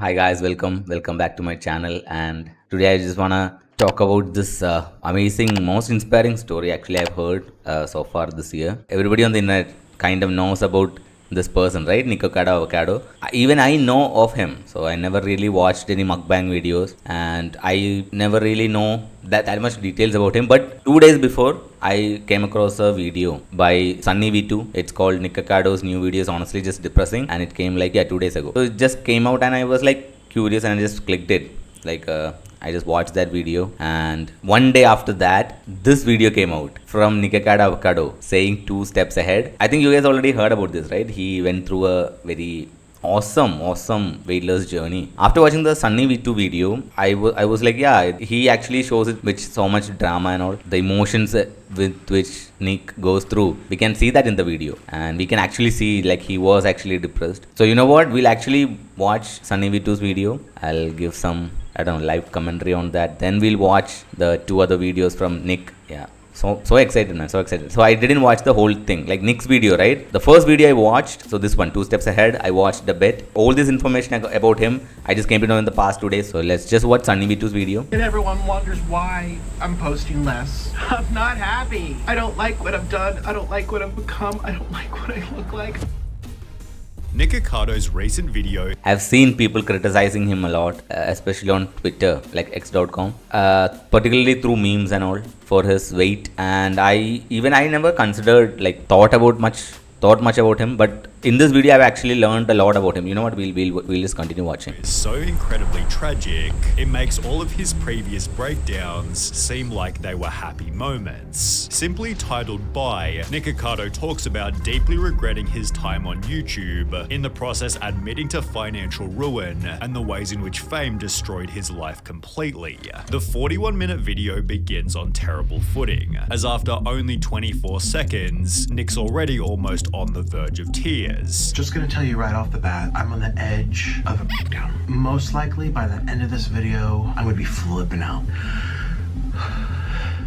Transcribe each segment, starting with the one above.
Hi guys, welcome back to my channel. And today I just wanna talk about this amazing, most inspiring story actually I've heard so far this year. Everybody on the internet kind of knows about this person, right? Nikocado Avocado. Even I know of him, so I never really watched any mukbang videos, and I never really know that much details about him. But 2 days before, I came across a video by Sunny V2. It's called Nikocado's new videos. Honestly, just depressing, and it came like 2 days ago. So it just came out, and I was like curious, and I just clicked it. Like I just watched that video, and one day after that, this video came out from Nikocado Avocado saying 2 steps ahead. I think you guys already heard about this, right? He went through a very awesome weight loss journey. After watching the Sunny V2 video, I was like, yeah, he actually shows it with so much drama and all. The emotions with which Nick goes through, we can see that in the video, and we can actually see like he was actually depressed. So you know what? We'll actually watch Sunny V2's video. I'll give some, I don't know, live commentary on that. Then we'll watch the 2 other videos from Nick. Yeah. So excited, man. So excited. So I didn't watch the whole thing. Like Nick's video, right? The first video I watched, so this one, 2 steps ahead, I watched a bit. All this information about him, I just came to know in the past 2 days. So let's just watch Sunny V2's video. And everyone wonders why I'm posting less. I'm not happy. I don't like what I've done. I don't like what I've become. I don't like what I look like. Nikocado's recent video. I've seen people criticizing him a lot, especially on Twitter, like x.com, particularly through memes and all, for his weight. And I never considered, like, thought much about him, but in this video I've actually learned a lot about him. You know what, we'll just continue watching. Is so incredibly tragic, it makes all of his previous breakdowns seem like they were happy moments. Simply titled by, Nikocado talks about deeply regretting his time on YouTube, in the process admitting to financial ruin and the ways in which fame destroyed his life completely. The 41-minute video begins on terrible footing, as after only 24 seconds, Nick's already almost on the verge of tears. Just gonna tell you right off the bat, I'm on the edge of a breakdown. Most likely by the end of this video, I'm gonna be flipping out.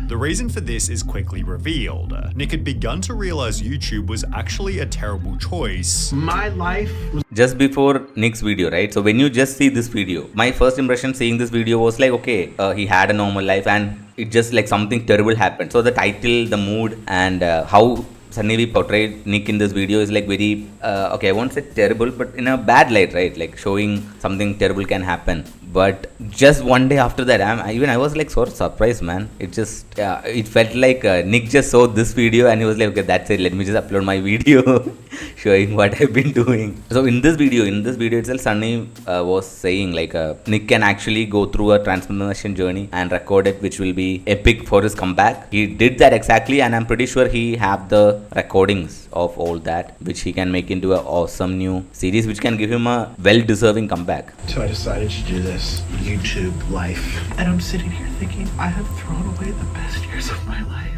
The reason for this is quickly revealed. Nick had begun to realize YouTube was actually a terrible choice. My life was Just before Nick's video, right? So when you just see this video, my first impression seeing this video was like, okay, he had a normal life and it just like something terrible happened. So the title, the mood, and how Sunny V portrayed Nick in this video is like very, okay, I won't say terrible, but in a bad light, right? Like showing something terrible can happen. But just one day after that, I was like so surprised, man. It just, it felt like Nick just saw this video and he was like, okay, that's it. Let me just upload my video showing what I've been doing. So in this video itself, Sunny was saying like Nick can actually go through a transformation journey and record it, which will be epic for his comeback. He did that exactly, and I'm pretty sure he have the recordings of all that, which he can make into an awesome new series, which can give him a well-deserving comeback. So I decided to do this YouTube life. And I'm sitting here thinking, I have thrown away the best years of my life.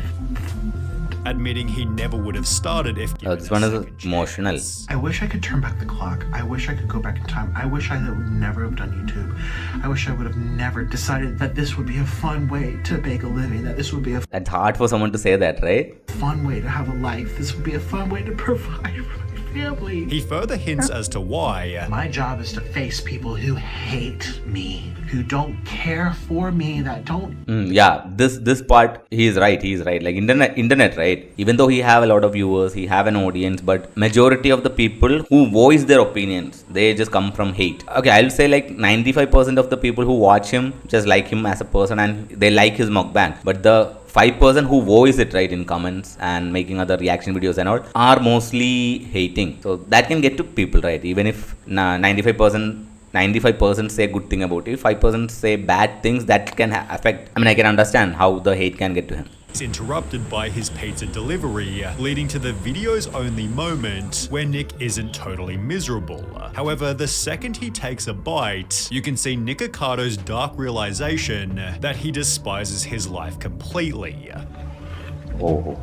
Admitting he never would have started if given This a one is second emotional. chance. I wish I could turn back the clock. I wish I could go back in time. I wish I would never have done YouTube. I wish I would have never decided that this would be a fun way to make a living, that this would be a That's hard for someone to say that, right? fun way to have a life. This would be a fun way to provide for my family. He further hints as to why. My job is to face people who hate me, who don't care for me, that don't. Yeah, this part he is right. Like internet, right? Even though he have a lot of viewers, he have an audience, but majority of the people who voice their opinions, they just come from hate. Okay, I'll say like 95% of the people who watch him just like him as a person and they like his mukbang. But the 5% who voice it, right, in comments and making other reaction videos and all, are mostly hating. So that can get to people, right? Even if 95% say good thing about it, 5% say bad things, that can affect. I mean, I can understand how the hate can get to him. Is interrupted by his pizza delivery, leading to the video's only moment where Nick isn't totally miserable. However, the second he takes a bite, you can see Nikocado's dark realization that he despises his life completely. Oh.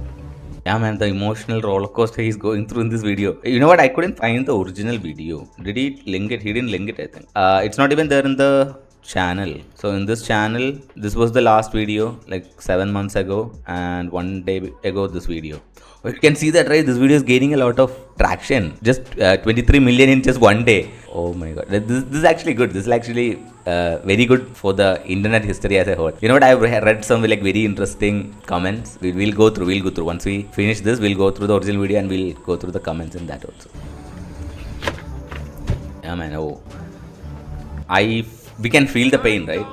Yeah, man, the emotional roller coaster he's going through in this video. You know what? I couldn't find the original video. Did he link it? He didn't link it, I think. It's not even there in the channel. So in this channel, this was the last video like 7 months ago, and 1 day ago this video. You can see that, right? This video is gaining a lot of traction. Just 23 million in just 1 day. Oh my god, this is actually good. This is actually very good for the internet history as a whole. You know what? I've read some like very interesting comments. We'll go through. We'll go through. Once we finish this, we'll go through the original video and we'll go through the comments in that also. Yeah, man. Oh, we can feel the pain, right?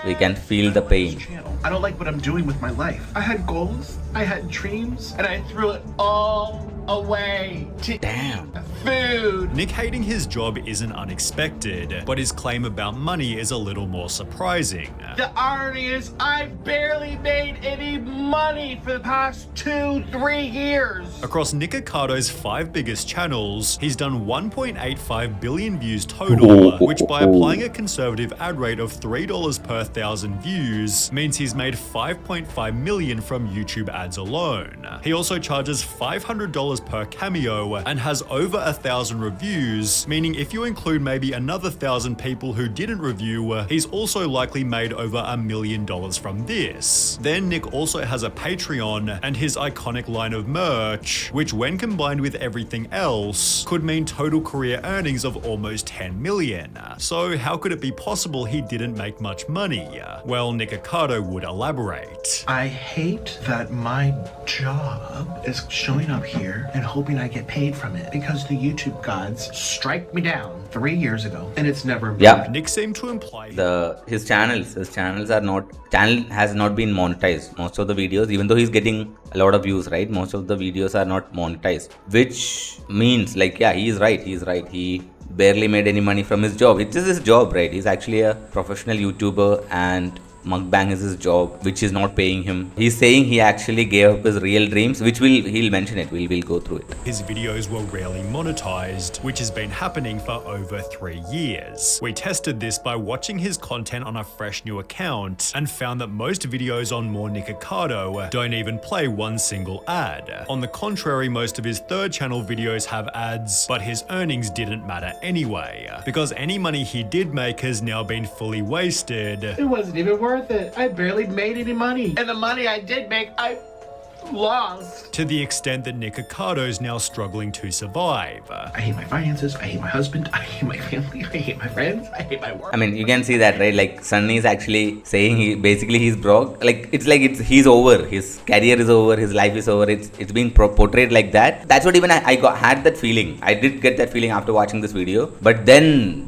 We can feel the pain. I don't like what I'm doing with my life. I had goals, I had dreams, and I threw it all away to Damn. eat food. Nick hating his job isn't unexpected, but his claim about money is a little more surprising. The irony is I've barely made any money for the past 2-3 years. Across Nikocado's 5 biggest channels, he's done 1.85 billion views total, which by applying a conservative ad rate of $3 per 1,000 views means he's made $5.5 million from YouTube ads alone. He also charges $500 per cameo and has over 1,000 reviews, meaning if you include maybe another 1,000 people who didn't review, he's also likely made over $1 million from this. Then Nick also has a Patreon and his iconic line of merch, which when combined with everything else, could mean total career earnings of almost 10 million. So how could it be possible he didn't make much money? Well, Nikocado would elaborate. I hate that my job is showing up here and hoping I get paid from it because the YouTube gods strike me down 3 years ago and it's never moved. Yeah. Nick seemed to imply His channels has not been monetized. Most of the videos, even though he's getting a lot of views, right? Most of the videos are not monetized, which means like, yeah, he's right. He barely made any money from his job. It's just his job, right? He's actually a professional YouTuber and mukbang is his job, which is not paying him. He's saying he actually gave up his real dreams, which he'll mention it. We'll go through it. his videos were rarely monetized, which has been happening for over 3 years. We tested this by watching his content on a fresh new account and found that most videos on More Nikocado don't even play one single ad. On the contrary, most of his third channel videos have ads, but his earnings didn't matter anyway, because any money he did make has now been fully wasted. It wasn't even worth it. I barely made any money. And the money I did make, I lost. To the extent that Nikocado's now struggling to survive. I hate my finances. I hate my husband. I hate my family. I hate my friends. I hate my work. I mean, you can see that, right? Like, Sunny is actually saying he's broke. Like, he's over. His career is over. His life is over. It's being portrayed like that. That's what even I had that feeling. I did get that feeling after watching this video. But then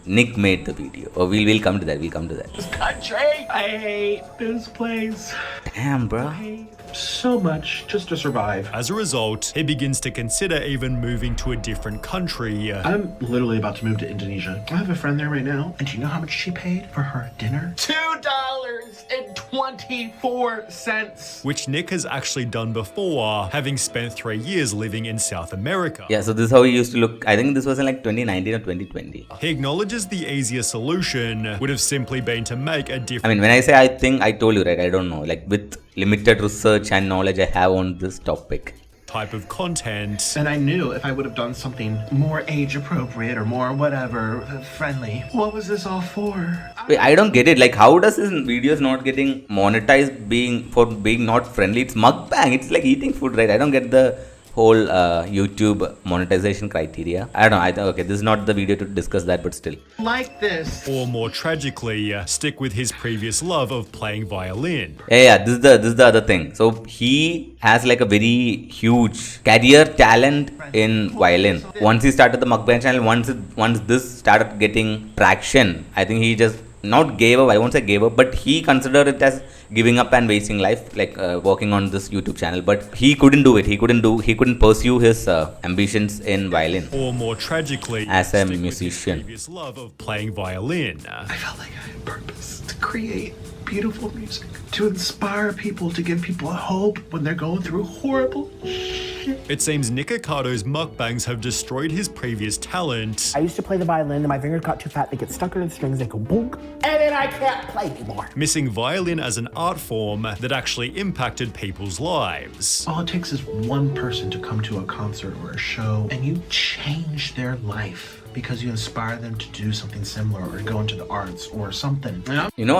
Nick made the video. Oh, we'll come to that. This country. I hate this place. Damn, bro. I hate so much just to survive. As a result, he begins to consider even moving to a different country. I'm literally about to move to Indonesia. I have a friend there right now, and do you know how much she paid for her dinner? $2.24. Which Nick has actually done before, having spent 3 years living in South America. Yeah, so this is how he used to look. I think this was in like 2019 or 2020. He acknowledges the easier solution would have simply been to make a different. I mean, when I say I think, I told you, right? I don't know. Like, with limited research and knowledge I have on this topic. Type of content. And I knew if I would have done something more age appropriate or more whatever, friendly. What was this all for? Wait, I don't get it. Like, how does his videos not getting monetized for being not friendly? It's mukbang. It's like eating food, right? I don't get the whole YouTube monetization criteria. I don't know. I think, okay, this is not the video to discuss that, but still. Like this. Or more tragically, stick with his previous love of playing violin. Yeah, this is the other thing. So he has like a very huge career talent in violin. Once he started the mukbang channel, once this started getting traction, I think he just not gave up. I won't say gave up, but he considered it as giving up and wasting life, like working on this YouTube channel. But he couldn't do it. He couldn't pursue his ambitions in violin. Or more tragically, as a stick with his musician. previous love of playing violin. I felt like I had purpose to create beautiful music, to inspire people, to give people hope when they're going through horrible shit. It seems Nikocado's mukbangs have destroyed his previous talent. I used to play the violin and my fingers got too fat, they get stuck under the strings, they go boom, and then I can't play anymore. Missing violin as an art form that actually impacted people's lives. All it takes is one person to come to a concert or a show and you change their life because you inspire them to do something similar or go into the arts or something. You know,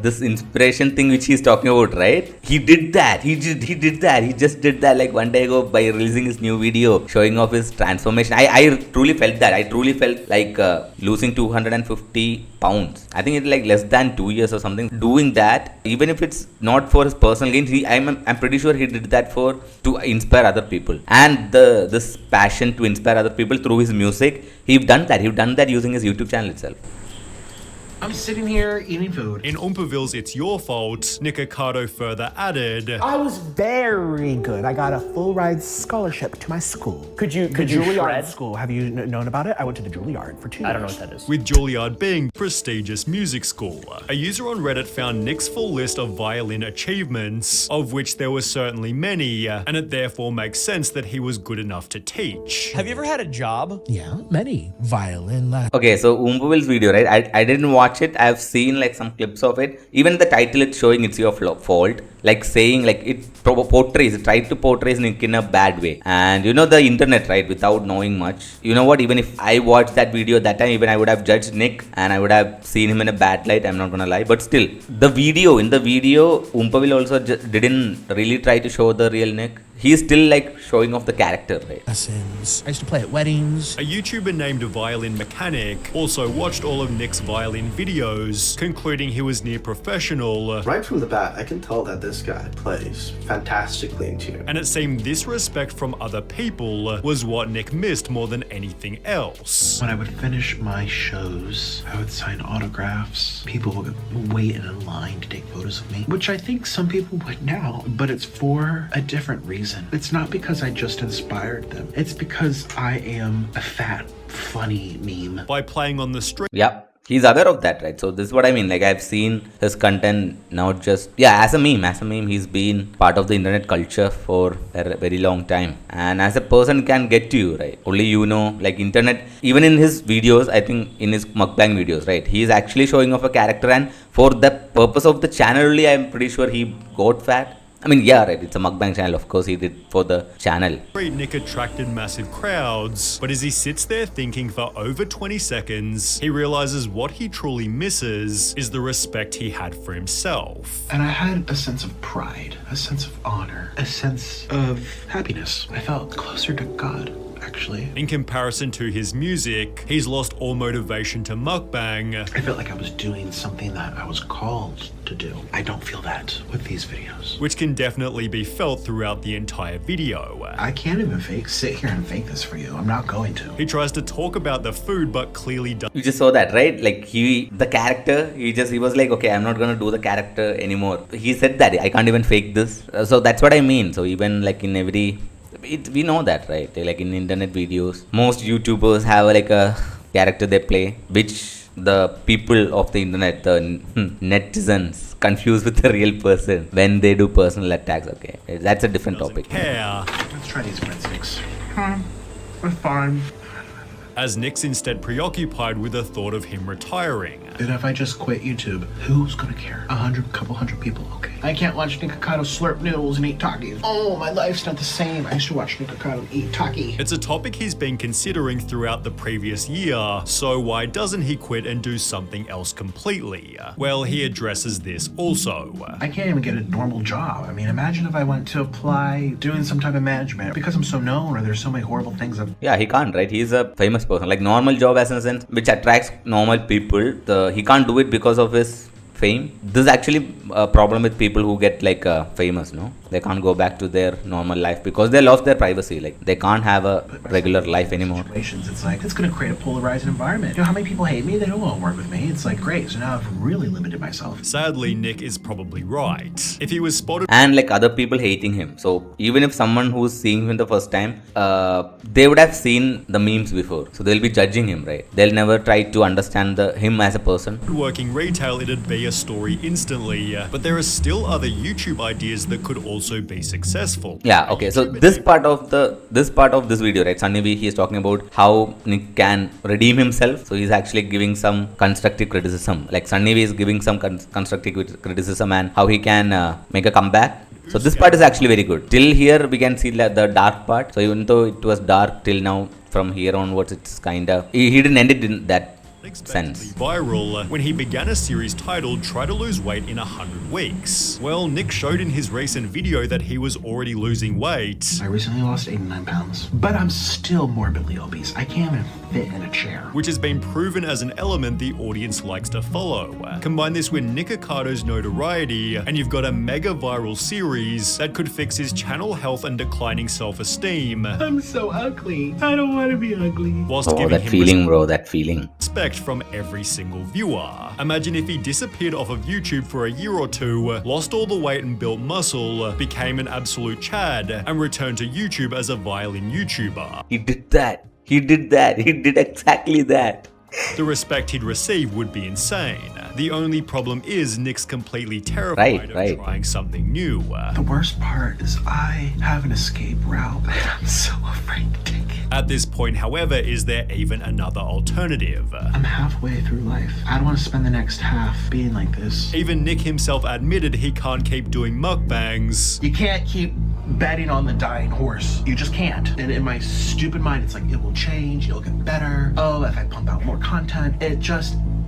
this inspiration thing which he's talking about, right? He did that. He did that. He just did that like one day ago by releasing his new video showing off his transformation. I truly felt that. I truly felt like losing 250 pounds. I think it's like less than 2 years or something. Doing that, even if it's not for his personal gains, I'm pretty sure he did that to inspire other people. And this passion to inspire other people through his music, He've done that using his YouTube channel itself. I'm sitting here eating food. In Oompaville's It's Your Fault, Nikocado further added, I was very good. I got a full ride scholarship to my school. Could you Juilliard school. Have you known about it? I went to the Juilliard for 2 years. I don't know what that is. with Juilliard being prestigious music school. A user on Reddit found Nick's full list of violin achievements, of which there were certainly many, and it therefore makes sense that he was good enough to teach. Have you ever had a job? Yeah, many. Violin lessons. Okay, so Oompaville's video, right? I didn't watch it. I've seen like some clips of it. Even the title, it's showing it's your fault. Like saying like it tried to portray Nick in a bad way. And you know the internet, right? Without knowing much, you know what? Even if I watched that video that time, even I would have judged Nick and I would have seen him in a bad light. I'm not gonna lie, but still, in the video, Oompaville also didn't really try to show the real Nick. He's still like showing off the character, right? Lessons. I used to play at weddings. A YouTuber named Violin Mechanic also watched all of Nick's violin videos, concluding he was near professional. Right from the bat, I can tell that this guy plays fantastically in tune. And it seemed this respect from other people was what Nick missed more than anything else. When I would finish my shows, I would sign autographs. People would wait in a line to take photos of me, which I think some people would now, but it's for a different reason. It's not because I just inspired them. It's because I am a fat, funny meme. By playing on the string, Yeah. He's aware of that, right? So this is what I mean. Like I've seen his content not just as a meme. He's been part of the internet culture for a very long time, and as a person can get to you, right? Only you know, like internet. Even in his videos, I think in his mukbang videos, right? He's actually showing off a character, and for the purpose of the channel only, I'm pretty sure he got fat. I mean, yeah, right. It's a mukbang channel. Of course, he did for the channel. Nick attracted massive crowds, but as he sits there thinking for over 20 seconds, he realizes what he truly misses is the respect he had for himself. And I had a sense of pride, a sense of honor, a sense of happiness. I felt closer to God, actually. In comparison to his music, he's lost all motivation to mukbang. I felt like I was doing something that I was called to do. I don't feel that with these videos. Which can definitely be felt throughout the entire video. I can't even sit here and fake this for you. I'm not going to. He tries to talk about the food, but clearly doesn't. You just saw that, right? Like he was like, okay, I'm not gonna do the character anymore. He said that I can't even fake this. So that's what I mean. So even like in we know that, right? Like in internet videos, most YouTubers have like a character they play, which the people of the internet, the netizens, confuse with the real person when they do personal attacks. Okay, that's a different topic. Care. Let's try these breadsticks. It's fine. As Nick's instead preoccupied with the thought of him retiring. And if I just quit YouTube, who's gonna care? Couple hundred people, okay. I can't watch Nikocado slurp noodles and eat Takis. Oh, my life's not the same. I used to watch Nikocado eat Taki. It's a topic he's been considering throughout the previous year, so why doesn't he quit and do something else completely? Well, he addresses this also. I can't even get a normal job. I mean, imagine if I went to apply doing some type of management. Because I'm so known or there's so many horrible things Yeah, he can't, right? He's a famous person. Like normal job as in a sense, which attracts normal people. He can't do it because of his fame. This is actually a problem with people who get like famous, no? They can't go back to their normal life because they lost their privacy. Like they can't have a regular life anymore. It's like, it's going to create a polarized environment. You know how many people hate me? They don't want to work with me. It's like, great. So now I've really limited myself. Sadly, Nick is probably right. If he was spotted and like other people hating him. So even if someone who's seeing him the first time, they would have seen the memes before. So they'll be judging him, right? They'll never try to understand him as a person. working retail, it'd be a story instantly. But there are still other YouTube ideas that could also be successful. Yeah, okay. So this part of this video, right? Sunny V, he is talking about how Nick can redeem himself. So he's actually giving some constructive criticism. Like Sunny V is giving some constructive criticism and how he can make a comeback. So this part is actually very good. Till here we can see the dark part. So even though it was dark till now, from here onwards, it's kind of he didn't end it in that Unexpectedly sense. viral when he began a series titled Try to Lose Weight in 100 Weeks. Well, Nick showed in his recent video that he was already losing weight, I recently lost 89 pounds, but I'm still morbidly obese. I can't even fit in a chair. which has been proven as an element the audience likes to follow. Combine this with Nicocado's notoriety, and you've got a mega viral series that could fix his channel health and declining self-esteem, I'm so ugly. I don't want to be ugly. whilst Oh, giving that him feeling, bro, that feeling. respect from every single viewer. Imagine if he disappeared off of YouTube for a year or two, lost all the weight and built muscle, became an absolute Chad, and returned to YouTube as a violin YouTuber. He did that. He did that. He did exactly that. The respect he'd receive would be insane. The only problem is Nick's completely terrified Right. of trying something new. The worst part is I have an escape route and I'm so afraid to take it. At this point, however, is there even another alternative? I'm halfway through life. I don't want to spend the next half being like this. Even Nick himself admitted he can't keep doing mukbangs. You can't keep betting on the dying horse. You just can't. And in my stupid mind, it's like, it will change, it'll get better. Oh, if I pump out more content,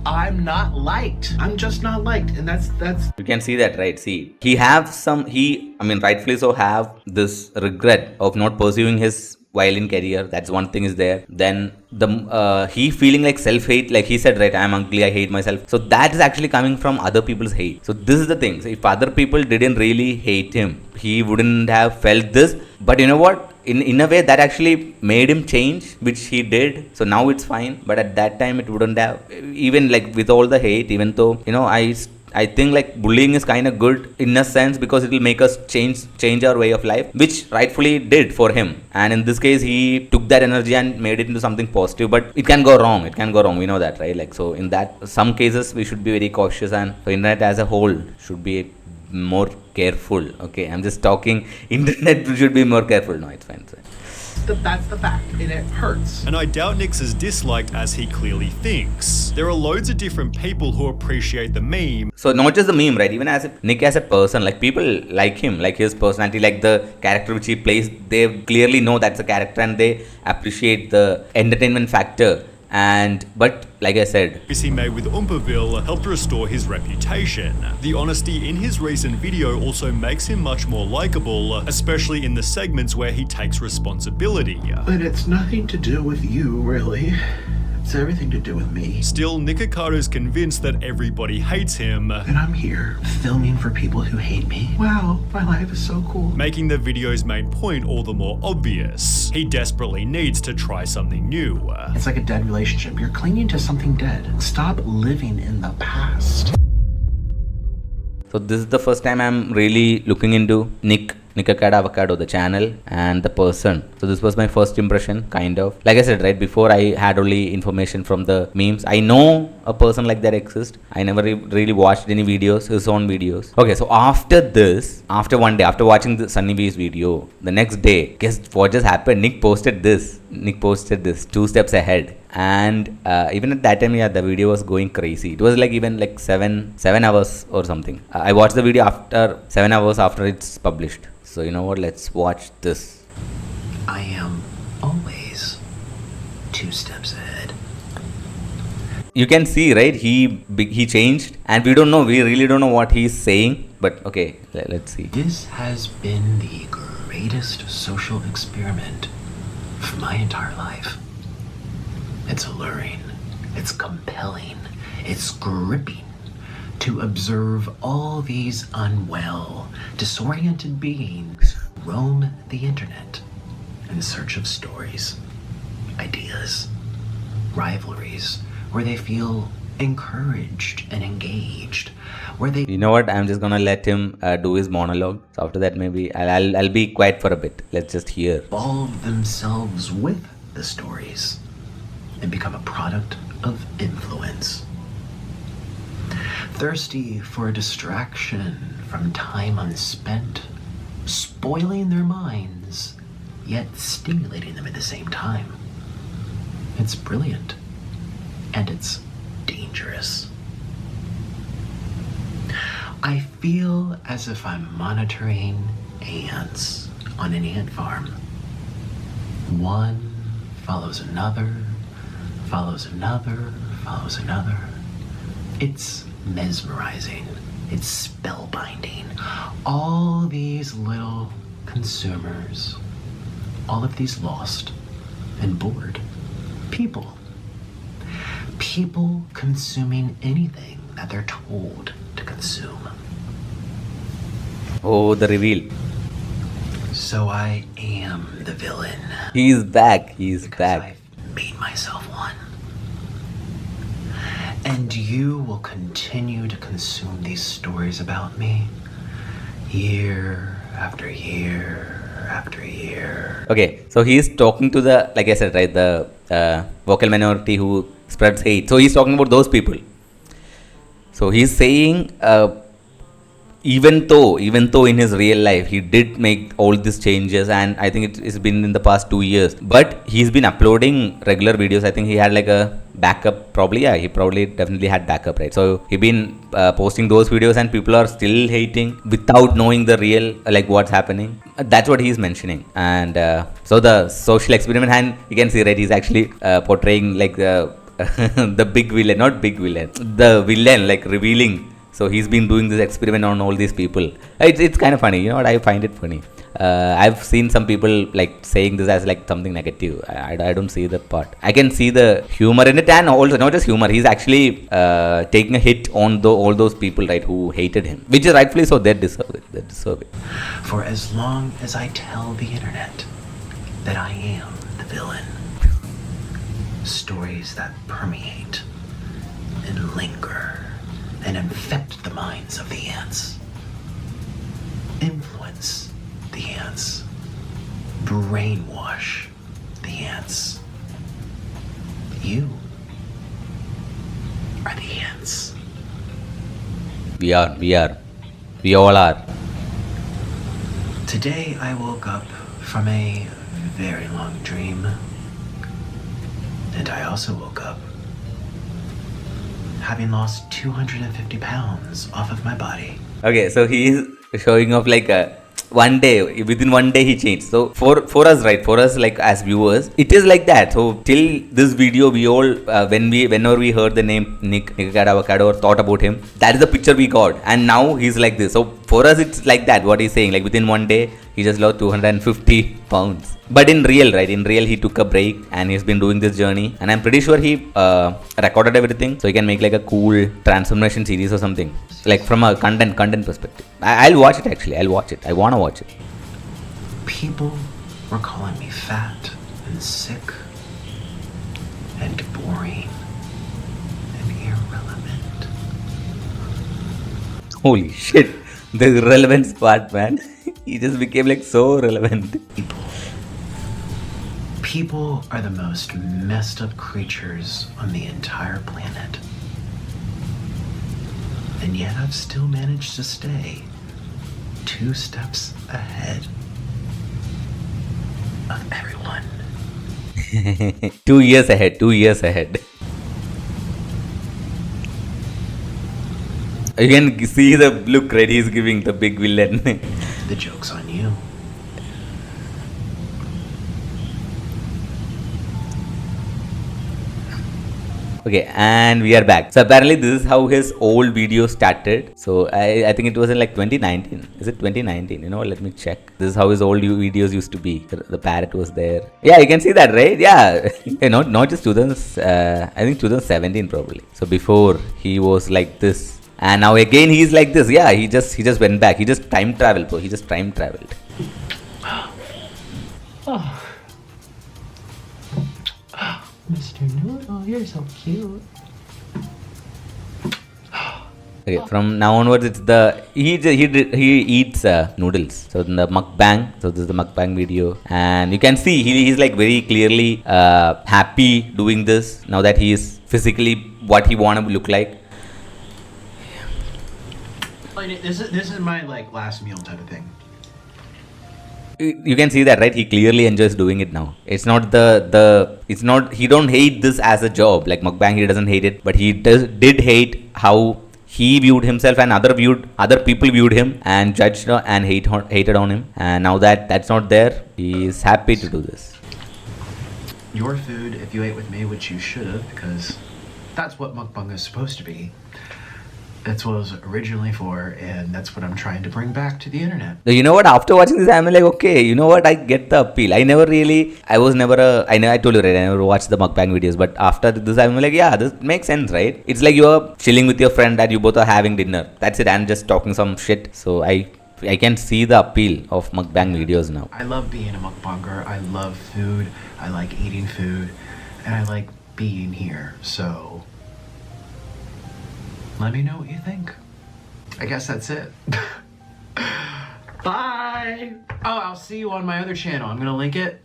I'm not liked. I'm just not liked. And that's You can see that, right? See, rightfully so, have this regret of not pursuing his violin career. That's one thing is there. Then he feeling like self-hate, like he said, right, I'm ugly, I hate myself. So that is actually coming from other people's hate. So this is the thing. So if other people didn't really hate him, he wouldn't have felt this. But you know what? In a way that actually made him change, which he did. So now it's fine. But at that time it wouldn't have, even like with all the hate, even though, I think like bullying is kind of good in a sense because it will make us change our way of life, which rightfully did for him. And in this case, he took that energy and made it into something positive. But it can go wrong. It can go wrong. We know that, right? Like, so in that some cases we should be very cautious, and the internet as a whole should be more careful. Okay, I'm just talking. Internet should be more careful. No, it's fine. It's fine. that's the fact, and it hurts. And I doubt Nick's as disliked as he clearly thinks. There are loads of different people who appreciate the meme. So not just the meme, right? Even as Nick as a person, like people like him, like his personality, like the character which he plays, they clearly know that's a character and they appreciate the entertainment factor. But like I said, He made with Oompaville helped restore his reputation. The honesty in his recent video also makes him much more likable, especially in the segments where he takes responsibility. But it's nothing to do with you, really. It's everything to do with me. Still, Nicocado's convinced that everybody hates him, And I'm here, filming for people who hate me. Wow, my life is so cool. making the video's main point all the more obvious. He desperately needs to try something new. It's like a dead relationship. You're clinging to something dead. Stop living in the past. so this is the first time I'm really looking into Nikocado Avocado, the channel and the person. So this was my first impression, kind of. Like I said, right, before I had only information from the memes. I know a person like that exists. I never really watched any videos, his own videos. Okay, so after this, after one day, after watching the Sunny B's video, the next day, guess what just happened? Nick posted this 2 steps ahead. And even at that time, yeah, the video was going crazy. It was like even like 7 hours or something. I watched the video after 7 hours after it's published. So you know what? Let's watch this. I am always 2 steps ahead. You can see, right? He changed, and we really don't know what he's saying. But okay, let's see. This has been the greatest social experiment of my entire life. It's alluring, it's compelling, it's gripping to observe all these unwell, disoriented beings roam the internet in search of stories, ideas, rivalries, where they feel encouraged and engaged, where they You know what? I'm just gonna let him do his monologue. So after that, maybe I'll be quiet for a bit. Let's just hear. involve themselves with the stories and become a product of influence. Thirsty for a distraction from time unspent, spoiling their minds, yet stimulating them at the same time. It's brilliant, and it's dangerous. I feel as if I'm monitoring ants on an ant farm. One follows another, follows another, follows another. It's mesmerizing. It's spellbinding. All these little consumers, all of these lost and bored people. People consuming anything that they're told to consume. Oh, the reveal. So I am the villain. He's back. He's Because back. I've made myself one. And you will continue to consume these stories about me year after year after year. Okay, so he's talking to the, like I said, right, the vocal minority who spreads hate. So he's talking about those people. So he's saying, even though in his real life he did make all these changes, and I think it's been in the past 2 years, but he's been uploading regular videos. I think he had like a backup, probably. Yeah, he probably definitely had backup, right? So he been posting those videos, and people are still hating without knowing the real, like, what's happening. That's what he's mentioning. And so the social experiment, and you can see, right, he's actually portraying like the the big villain, not big villain, the villain, like revealing. So he's been doing this experiment on all these people. It's kind of funny, you know what? I find it funny. I've seen some people like saying this as like something negative. I don't see that part. I can see the humor in it, and also not just humor. He's actually taking a hit on all those people, right, who hated him, which is rightfully so. They deserve it. They deserve it. For as long as I tell the internet that I am the villain, stories that permeate and linger and infect the minds of the ants, influence the ants, brainwash the ants. You are the ants. We all are. Today I woke up from a very long dream, and I also woke up having lost 250 pounds off of my body. Okay, so he is showing off like one day, within one day he changed. So for us, right, for us, like as viewers, it is like that. So till this video, we all whenever we heard the name Nikocado Avocado or thought about him, that is the picture we got. And now he's like this. So for us, it's like that. What he's saying, like within one day, he just lost 250 pounds. But in real, right, in real, he took a break and he's been doing this journey. And I'm pretty sure he recorded everything, so he can make like a cool transformation series or something, like from a content perspective. I'll watch it actually. I'll watch it. I wanna watch it. People were calling me fat and sick and boring and irrelevant. Holy shit, the relevance part, man. He just became like so relevant. People are the most messed up creatures on the entire planet. And yet I've still managed to stay 2 steps ahead of everyone. 2 years ahead, 2 years ahead. You can see the look, right, he's giving the big villain. The joke's on you. Okay, and we are back. So apparently this is how his old video started. So I think it was in like 2019. Is it 2019? You know, let me check. This is how his old videos used to be. The parrot was there. Yeah, you can see that, right? Yeah. not just 2000. I think 2017 probably. So before he was like this, and now again he's like this. Yeah, he just went back. He just time traveled, bro. He just time traveled. Mr. Noodle, you're so cute. Okay, from now onwards, it's he eats noodles. So in the mukbang, so this is the mukbang video, and you can see he's like very clearly happy doing this now that he is physically what he want to look like. Like, this is my like last meal type of thing. You can see that, right? He clearly enjoys doing it now. It's not it's not, he don't hate this as a job like mukbang. He doesn't hate it, but he did hate how he viewed himself and other people viewed him and judged and hated on him. And now that that's not there, he is happy to do this. your food if you ate with me, which you should have, because that's what mukbang is supposed to be. That's what it was originally for, and that's what I'm trying to bring back to the internet. So you know what? After watching this, I'm like, okay, you know what? I get the appeal. I was never I told you, right? I never watched the mukbang videos, but after this, I'm like, yeah, this makes sense, right? It's like you're chilling with your friend that you both are having dinner. That's it, and just talking some shit. So I can see the appeal of mukbang videos now. I love being a mukbanger. I love food. I like eating food, and I like being here. So let me know what you think. I guess that's it. Bye. Oh, I'll see you on my other channel. I'm gonna link it.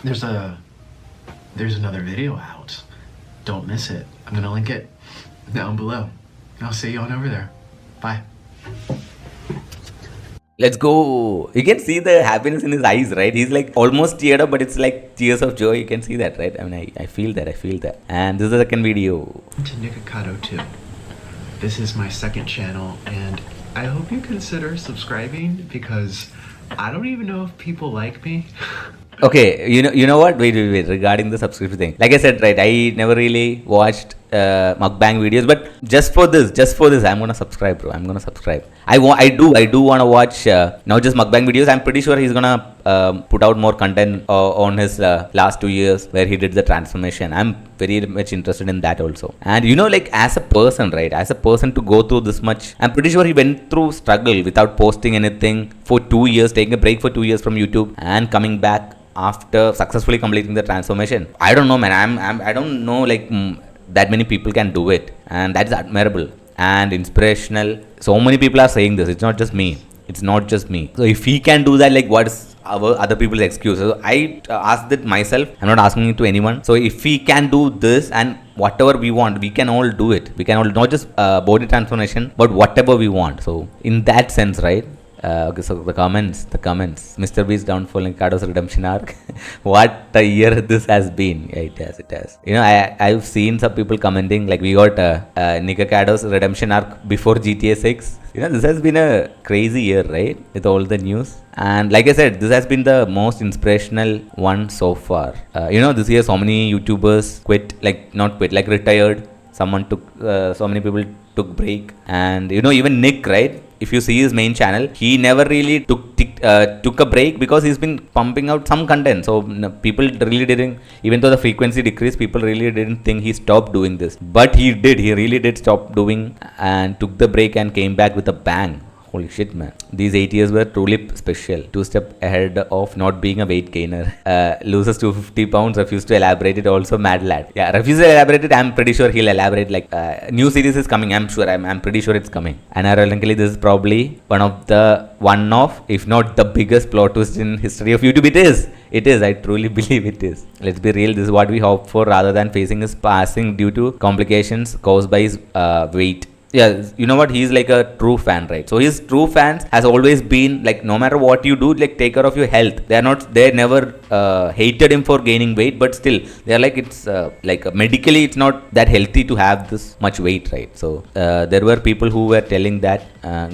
There's another video out. Don't miss it. I'm gonna link it down below. I'll see you on over there. Bye. Let's go. You can see the happiness in his eyes, right? He's like almost teared up, but it's like tears of joy. You can see that, right? I mean, I feel that. And this is the second video. To Nikocado too. This is my second channel, and I hope you consider subscribing because I don't even know if people like me. Okay, you know what? Wait. Regarding the subscription thing, like I said, right? I never really watched mukbang videos, but just for this, I'm gonna subscribe, bro. I'm gonna subscribe. I do wanna watch not just mukbang videos. I'm pretty sure he's gonna put out more content on his last 2 years where he did the transformation. I'm very much interested in that also. And like as a person, right? As a person to go through this much, I'm pretty sure he went through struggle without posting anything for 2 years, taking a break for 2 years from YouTube, and coming back after successfully completing the transformation. I don't know, man. I don't know, like that many people can do it, and that's admirable and inspirational. So many people are saying this. It's not just me. So if he can do that, like what's our other people's excuse? So I asked it myself. I'm not asking it to anyone. So if he can do this and whatever we want, we can all do it. We can all, not just body transformation, but whatever we want. So in that sense, right? Okay, so the comments. Mr. Beast downfall, Nikado's redemption arc. What a year this has been. Yeah, it has. I've seen some people commenting like we got Nikado's redemption arc before GTA 6. This has been a crazy year, right? With all the news. And like I said, this has been the most inspirational one so far. This year so many YouTubers retired. Someone took, so many people took break. And even Nick, right? If you see his main channel, he never really took a break because he's been pumping out some content. So people really didn't, even though the frequency decreased, people really didn't think he stopped doing this. But he did. He really did stop doing and took the break and came back with a bang. Holy shit, man. These 8 years were truly special. 2 steps ahead of not being a weight gainer. Loses 250 pounds, refused to elaborate it. Also mad lad. Yeah, refused to elaborate it. I'm pretty sure he'll elaborate. New series is coming. I'm sure. I'm pretty sure it's coming. And ironically, this is probably one of, if not the biggest plot twist in history of YouTube. It is. I truly believe it is. Let's be real. This is what we hope for rather than facing his passing due to complications caused by his weight. Yeah, you know what? He's like a true fan, right? So his true fans has always been like, no matter what you do, like take care of your health. They never hated him for gaining weight, but still they're like, it's medically it's not that healthy to have this much weight, right? So there were people who were telling that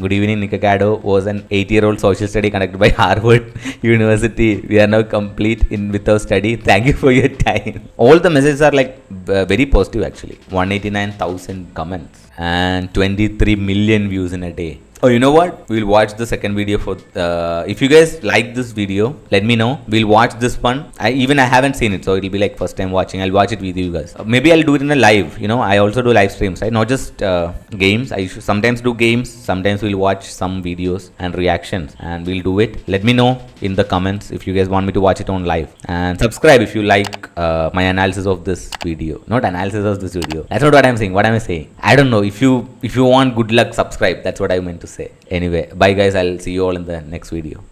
good evening, Nikocado was an 8-year-old social study conducted by Harvard University. We are now complete with our study. Thank you for your time. All the messages are like very positive actually. 189,000 comments and 23 million views in a day. Oh, you know what? We'll watch the second video for. If you guys like this video, let me know. We'll watch this one. I haven't seen it, so it'll be like first time watching. I'll watch it with you guys. Maybe I'll do it in a live. I also do live streams, right? Not just games. I sometimes do games. Sometimes we'll watch some videos and reactions, and we'll do it. Let me know in the comments if you guys want me to watch it on live, and subscribe if you like my analysis of this video. Not analysis of this video. That's not what I'm saying. What am I saying? I don't know. If you want good luck, subscribe. That's what I meant to say. Anyway, bye guys. I'll see you all in the next video.